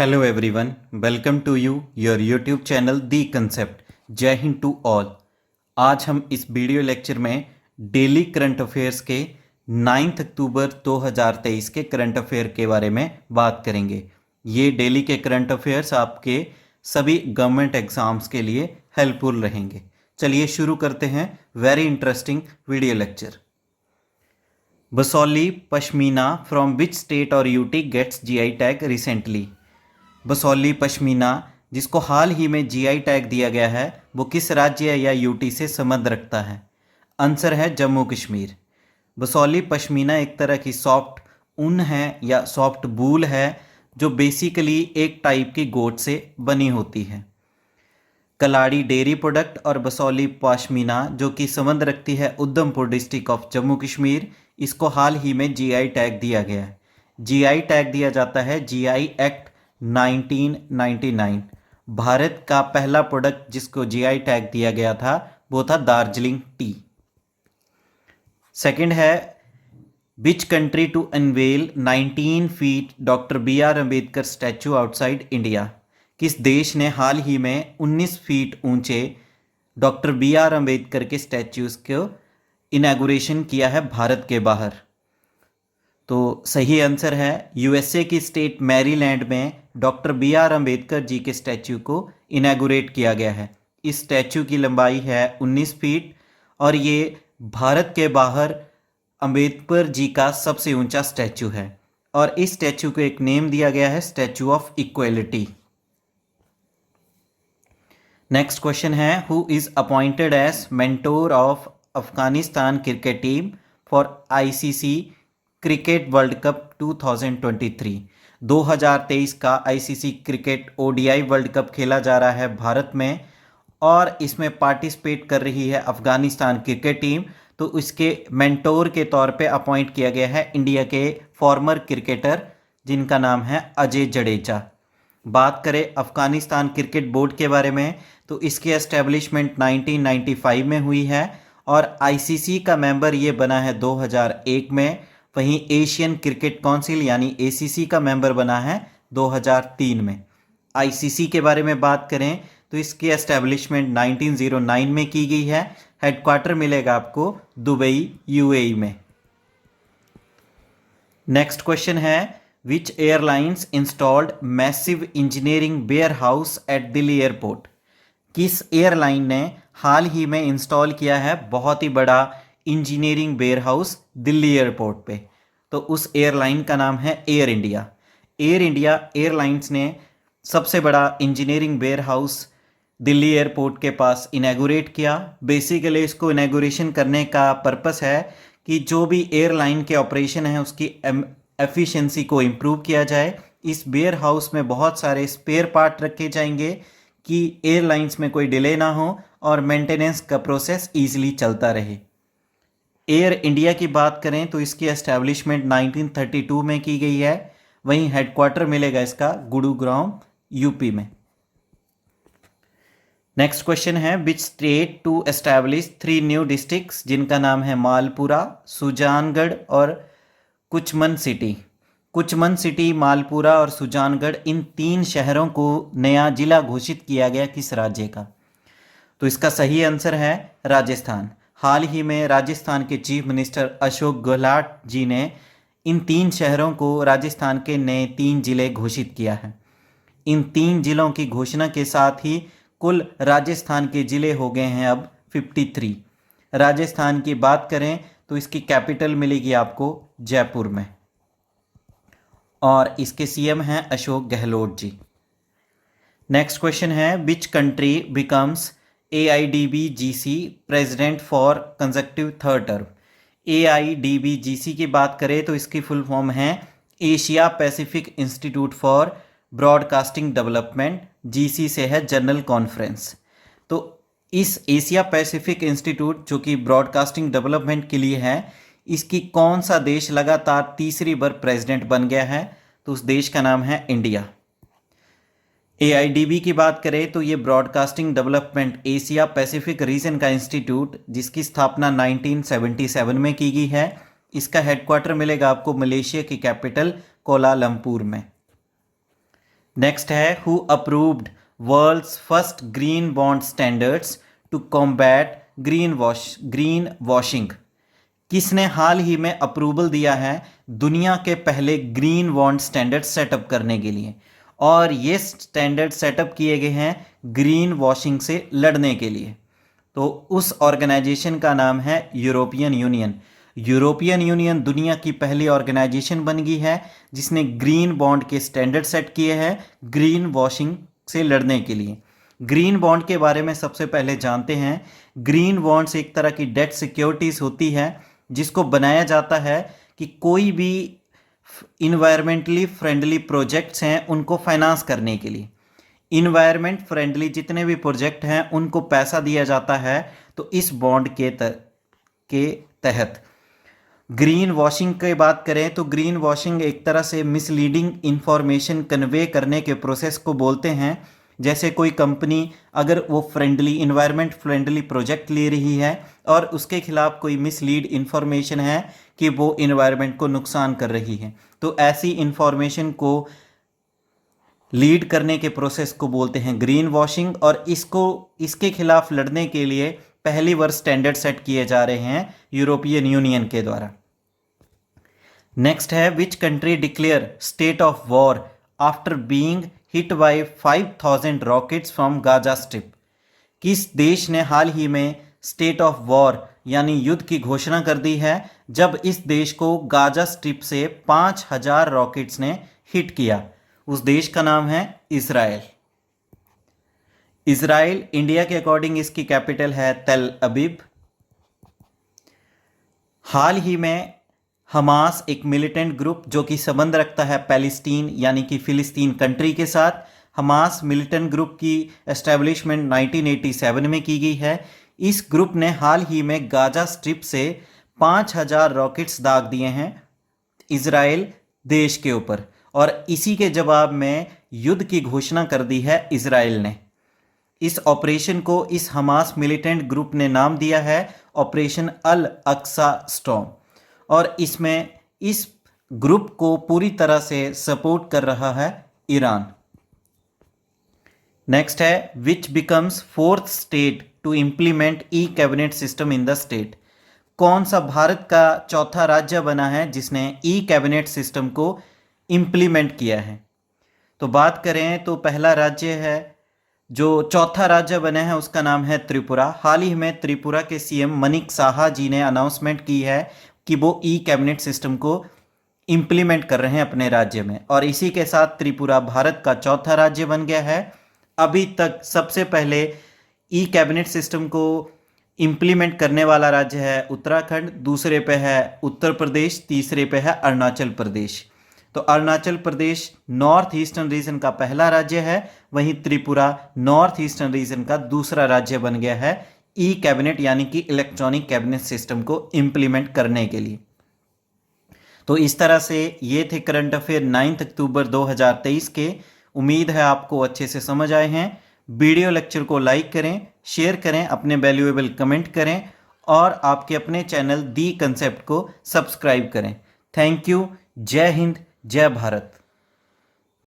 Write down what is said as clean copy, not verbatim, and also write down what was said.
Hello everyone, welcome to your YouTube channel the concept. जय हिंद to all. आज हम इस वीडियो लेक्चर में डेली करंट अफेयर्स के 9 अक्टूबर 2023 के करंट अफेयर के बारे में बात करेंगे। ये डेली के करंट अफेयर्स आपके सभी गवर्नमेंट एग्जाम्स के लिए हेल्पफुल रहेंगे। चलिए शुरू करते हैं very interesting video lecture. Basohli Pashmina from which state और UT gets GI tag recently. Basohli Pashmina जिसको हाल ही में जीआई टैग दिया गया है वो किस राज्य या यूटी से संबंध रखता है? आंसर है जम्मू कश्मीर। बसौली पश्मीना एक तरह की सॉफ्ट ऊन है या सॉफ्ट वूल है जो बेसिकली एक टाइप की गोट से बनी होती है। कलाड़ी डेयरी प्रोडक्ट और बसौली पश्मीना जो कि संबंध रखती है उधमपुर डिस्ट्रिक्ट ऑफ जम्मू कश्मीर, इसको हाल ही में जीआई टैग दिया गया है। जीआई टैग दिया जाता है जीआई एक्ट 1999। भारत का पहला प्रोडक्ट जिसको जीआई टैग दिया गया था वो था दार्जिलिंग टी। सेकंड है which country to unveil 19 feet doctor B R Ambedkar statue outside India. किस देश ने हाल ही में 19 फीट ऊंचे डॉक्टर बी आर अम्बेडकर के स्टैच्यूज को इनॉग्रेशन किया है भारत के बाहर? तो सही आंसर है यूएसए की स्टेट मैरीलैंड में doctor B R Ambedkar ji के स्टैच्यू को इनॉग्रेट किया गया है। इस स्टैच्यू की लंबाई है 19 फीट और ये भारत के बाहर अम्बेडकर जी का सबसे ऊंचा स्टैच्यू है और इस स्टैच्यू को एक नेम दिया गया है statue of equality. Next question है who is appointed as mentor of Afghanistan cricket team for ICC cricket world cup 2023। 2023 का ICC cricket ODI world cup खेला जा रहा है भारत में और इसमें पार्टिसिपेट कर रही है अफगानिस्तान क्रिकेट टीम। तो इसके मेंटोर के तौर पे अपॉइंट किया गया है इंडिया के फॉर्मर क्रिकेटर जिनका नाम है अजय जडेजा। बात करें अफगानिस्तान क्रिकेट बोर्ड के बारे में तो इसकी एस्टेब्लिशमेंट 1995 में हुई है और आईसीसी का मेंबर ये बना है 2001 में। वहीं एशियन क्रिकेट काउंसिल यानी एसीसी का मेंबर बना है 2003 में। आईसीसी के बारे में बात करें तो इसकी एस्टेब्लिशमेंट 1909 में की गई है। हेडक्वार्टर मिलेगा आपको दुबई यूएई में। नेक्स्ट क्वेश्चन है which airlines installed massive engineering warehouse at Delhi airport. किस एयरलाइन ने हाल ही में इंस्टॉल किया है बहुत ही बड़ा engineering warehouse Delhi airport पे? तो उस एयरलाइन का नाम है Air India. Air India airlines ने सबसे बड़ा engineering warehouse Delhi airport के पास इनॉग्रेट किया। बेसिकली इसको इनॉग्रेशन करने का पर्पस है कि जो भी एयरलाइन के ऑपरेशन है उसकी एफिशिएंसी को इम्प्रूव किया जाए। इस वेयर हाउस में बहुत सारे स्पेयर पार्ट रखे जाएंगे कि एयरलाइंस में कोई डिले ना हो और मेंटेनेंस का प्रोसेस ईजिली चलता रहे। एयर इंडिया की बात करें तो इसकी एस्टैब्लिशमेंट 1932 में की गई है। वहीं हेडक्वार्टर मिलेगा इसका गुरुग्राम यूपी में। नेक्स्ट क्वेश्चन है which state to establish 3 new districts जिनका नाम है मालपुरा, सुजानगढ़ और कुचमन सिटी। कुचमन सिटी, मालपुरा और सुजानगढ़ इन 3 शहरों को नया जिला घोषित किया गया किस राज्य का? तो इसका सही आंसर है राजस्थान। हाल ही में राजस्थान के चीफ मिनिस्टर अशोक गहलोत जी ने इन 3 शहरों को राजस्थान के नए 3 जिले घोषित किया है। इन 3 जिलों की घोषणा के साथ ही कुल राजस्थान के जिले हो गए हैं अब 53। राजस्थान की बात करें तो इसकी कैपिटल मिलेगी आपको जयपुर में और इसके सीएम हैं अशोक गहलोत जी। नेक्स्ट क्वेश्चन है which country becomes AIDBGC president for consecutive third term. AIDBGC की बात करें तो इसकी फुल फॉर्म है Asia Pacific institute for broadcasting development. GC से है जनरल कॉन्फ्रेंस। तो इस एशिया पैसिफिक इंस्टीट्यूट जो कि ब्रॉडकास्टिंग डेवलपमेंट के लिए है, इसकी कौन सा देश लगातार तीसरी बार प्रेसिडेंट बन गया है? तो उस देश का नाम है इंडिया। AIDB की बात करें तो ये broadcasting development Asia Pacific region का इंस्टीट्यूट जिसकी स्थापना 1977 में की गई है। इसका हेडक्वार्टर मिलेगा आपको मलेशिया की कैपिटल कोलालमपुर में। नेक्स्ट है who approved world's first green bond standards to combat green washing. किसने हाल ही में अप्रूवल दिया है दुनिया के पहले ग्रीन बॉन्ड स्टैंडर्ड सेटअप करने के लिए, और ये स्टैंडर्ड सेटअप किए गए हैं ग्रीन वॉशिंग से लड़ने के लिए। तो उस ऑर्गेनाइजेशन का नाम है यूरोपियन यूनियन। यूरोपियन यूनियन दुनिया की पहली ऑर्गेनाइजेशन बन गई है जिसने ग्रीन बॉन्ड के स्टैंडर्ड सेट किए हैं ग्रीन वॉशिंग से लड़ने के लिए। ग्रीन बॉन्ड के बारे में सबसे पहले जानते हैं। ग्रीन बॉन्ड्स एक तरह की डेट सिक्योरिटीज होती है जिसको बनाया जाता है कि कोई भी इन्वायरमेंटली फ्रेंडली प्रोजेक्ट्स हैं उनको फाइनेंस करने के लिए। इन्वायरमेंट फ्रेंडली जितने भी प्रोजेक्ट हैं उनको पैसा दिया जाता है। तो इस बॉन्ड के तहत ग्रीन वॉशिंग की बात करें तो ग्रीन वॉशिंग एक तरह से मिसलीडिंग इंफॉर्मेशन कन्वे करने के प्रोसेस को बोलते हैं। जैसे कोई कंपनी अगर वो फ्रेंडली इन्वायरमेंट फ्रेंडली प्रोजेक्ट ले रही है और उसके खिलाफ कोई मिसलीड इंफॉर्मेशन है कि वो इन्वायरमेंट को नुकसान कर रही है, तो ऐसी इंफॉर्मेशन को लीड करने के प्रोसेस को बोलते हैं ग्रीन वॉशिंग। और इसके खिलाफ लड़ने के लिए पहली बार स्टैंडर्ड सेट किए जा रहे हैं यूरोपियन यूनियन के द्वारा। नेक्स्ट है which country declare state of war after being hit by 5000 rockets from Gaza strip. किस देश ने हाल ही में स्टेट ऑफ वॉर यानी युद्ध की घोषणा कर दी है जब इस देश को गाजा स्ट्रिप से 5000 रॉकेट्स ने हिट किया? उस देश का नाम है इजराइल। इजराइल इंडिया के अकॉर्डिंग इसकी कैपिटल है तेल अबीब। हाल ही में हमास एक मिलिटेंट ग्रुप जो कि संबंध रखता है पैलेस्टीन यानी कि फिलिस्तीन कंट्री के साथ, हमास मिलिटेंट ग्रुप की एस्टेब्लिशमेंट 1987 में की गई है। इस ग्रुप ने हाल ही में गाजा स्ट्रिप से 5000 रॉकेट्स दाग दिए हैं इजराइल देश के ऊपर, और इसी के जवाब में युद्ध की घोषणा कर दी है इजराइल ने। इस ऑपरेशन को इस हमास मिलिटेंट ग्रुप ने नाम दिया है ऑपरेशन अल अक्सा स्टॉर्म, और इसमें इस ग्रुप को पूरी तरह से सपोर्ट कर रहा है ईरान। नेक्स्ट है which becomes fourth state to implement e cabinet system in the state. कौन सा भारत का चौथा राज्य बना है जिसने ई कैबिनेट सिस्टम को इंप्लीमेंट किया है? तो बात करें तो पहला राज्य है जो चौथा राज्य बना है उसका नाम है त्रिपुरा। हाल ही में त्रिपुरा के सीएम मनिक साहा जी ने अनाउंसमेंट की है कि वो ई कैबिनेट सिस्टम को इंप्लीमेंट कर रहे हैं अपने राज्य में, और इसी के साथ त्रिपुरा भारत का चौथा राज्य बन गया है। अभी तक सबसे पहले ई कैबिनेट सिस्टम को इंप्लीमेंट करने वाला राज्य है उत्तराखंड, दूसरे पे है उत्तर प्रदेश, तीसरे पे है अरुणाचल प्रदेश। तो Arunachal Pradesh north eastern region का पहला राज्य है, वहीं त्रिपुरा नॉर्थ ईस्टर्न रीजन का दूसरा राज्य बन गया है ई कैबिनेट यानी कि इलेक्ट्रॉनिक कैबिनेट सिस्टम को इंप्लीमेंट करने के लिए। तो इस तरह से ये थे करंट अफेयर 9 अक्टूबर 2023 के। उम्मीद है आपको अच्छे से समझ आए हैं। वीडियो लेक्चर को लाइक करें, शेयर करें, अपने वैल्यूएबल कमेंट करें और आपके अपने चैनल दी कंसेप्ट को सब्सक्राइब करें। Thank you. जय हिंद, जय भारत।